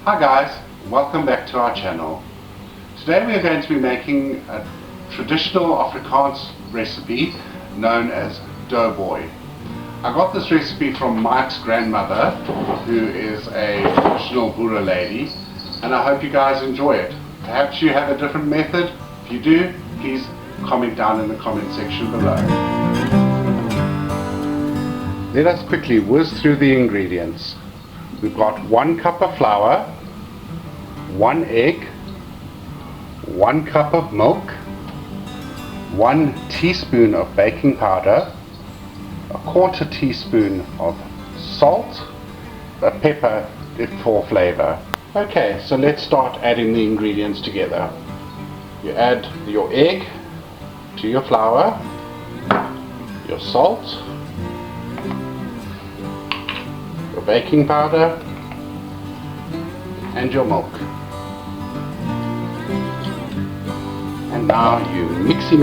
Hi guys, welcome back to our channel. Today we are going to be making a traditional Afrikaans recipe known as Doughboy. I got this recipe from Mike's grandmother, who is a traditional Boer lady, and I hope you guys enjoy it. Perhaps you have a different method. If you do, please comment down in the comment section below. Let us quickly whiz through the ingredients. We've got 1 cup of flour, 1 egg, 1 cup of milk, 1 teaspoon of baking powder, a 1/4 teaspoon of salt, a pepper for flavor. Okay, so let's start adding the ingredients together. You add your egg to your flour, your salt, your baking powder, and your milk. And now you mixy.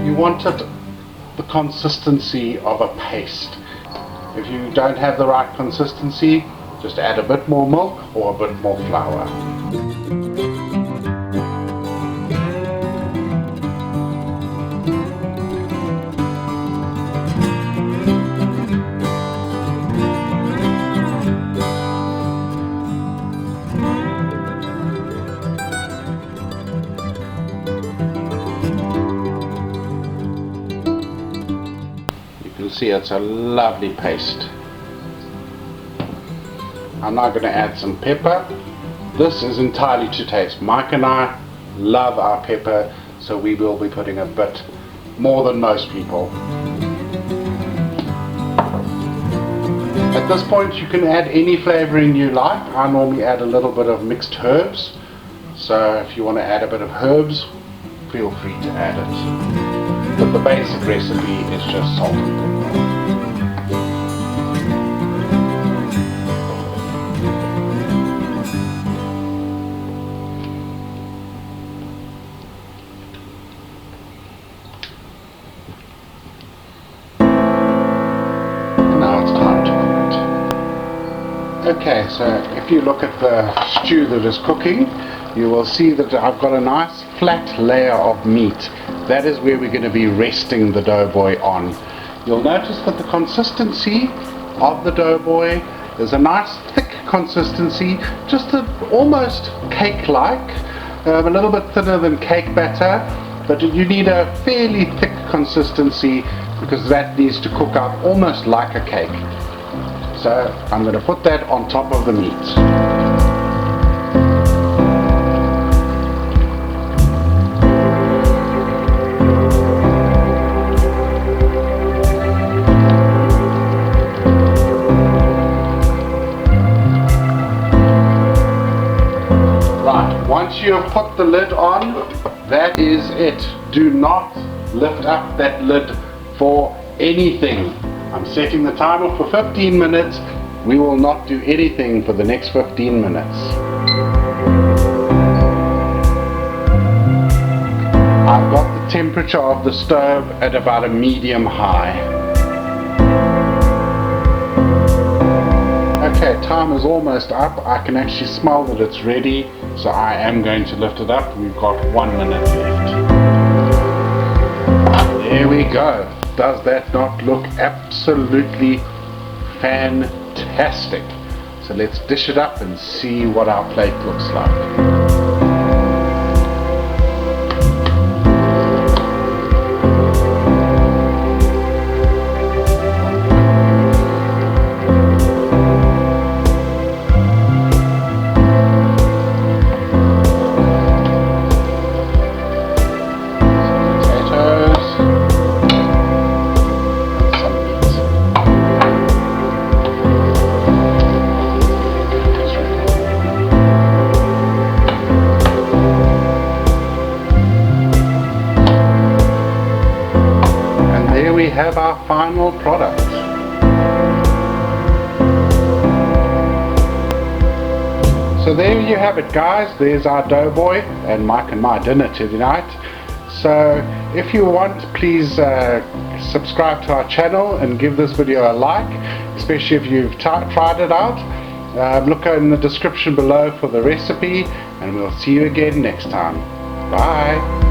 You want it the consistency of a paste. If you don't have the right consistency, just add a bit more milk or a bit more flour. You can see it's a lovely paste. I'm now going to add some pepper. This is entirely to taste. Mike and I love our pepper, so we will be putting a bit more than most people. At this point you can add any flavouring you like. I normally add a little bit of mixed herbs, so if you want to add a bit of herbs, feel free to add it. But the basic recipe is just salt and pepper. Okay, so if you look at the stew that is cooking, you will see that I've got a nice flat layer of meat. That is where we're going to be resting the doughboy on. You'll notice that the consistency of the doughboy is a nice thick consistency, just almost cake-like, a little bit thinner than cake batter, but you need a fairly thick consistency because that needs to cook out almost like a cake. So I'm going to put that on top of the meat. Right, once you have put the lid on, that is it. Do not lift up that lid for anything. I'm setting the timer for 15 minutes. We will not do anything for the next 15 minutes. I've got the temperature of the stove at about a medium high. Okay, time is almost up. I can actually smell that it's ready, so I am going to lift it up. We've got 1 minute left. There we go. Does that not look absolutely fantastic? So let's dish it up and see what our plate looks like. product. So there you have it, guys. There's our Doughboy and Mike and my dinner tonight. So if you want, please subscribe to our channel and give this video a like, especially if you've tried it out. Look in the description below for the recipe, and we'll see you again next time. Bye.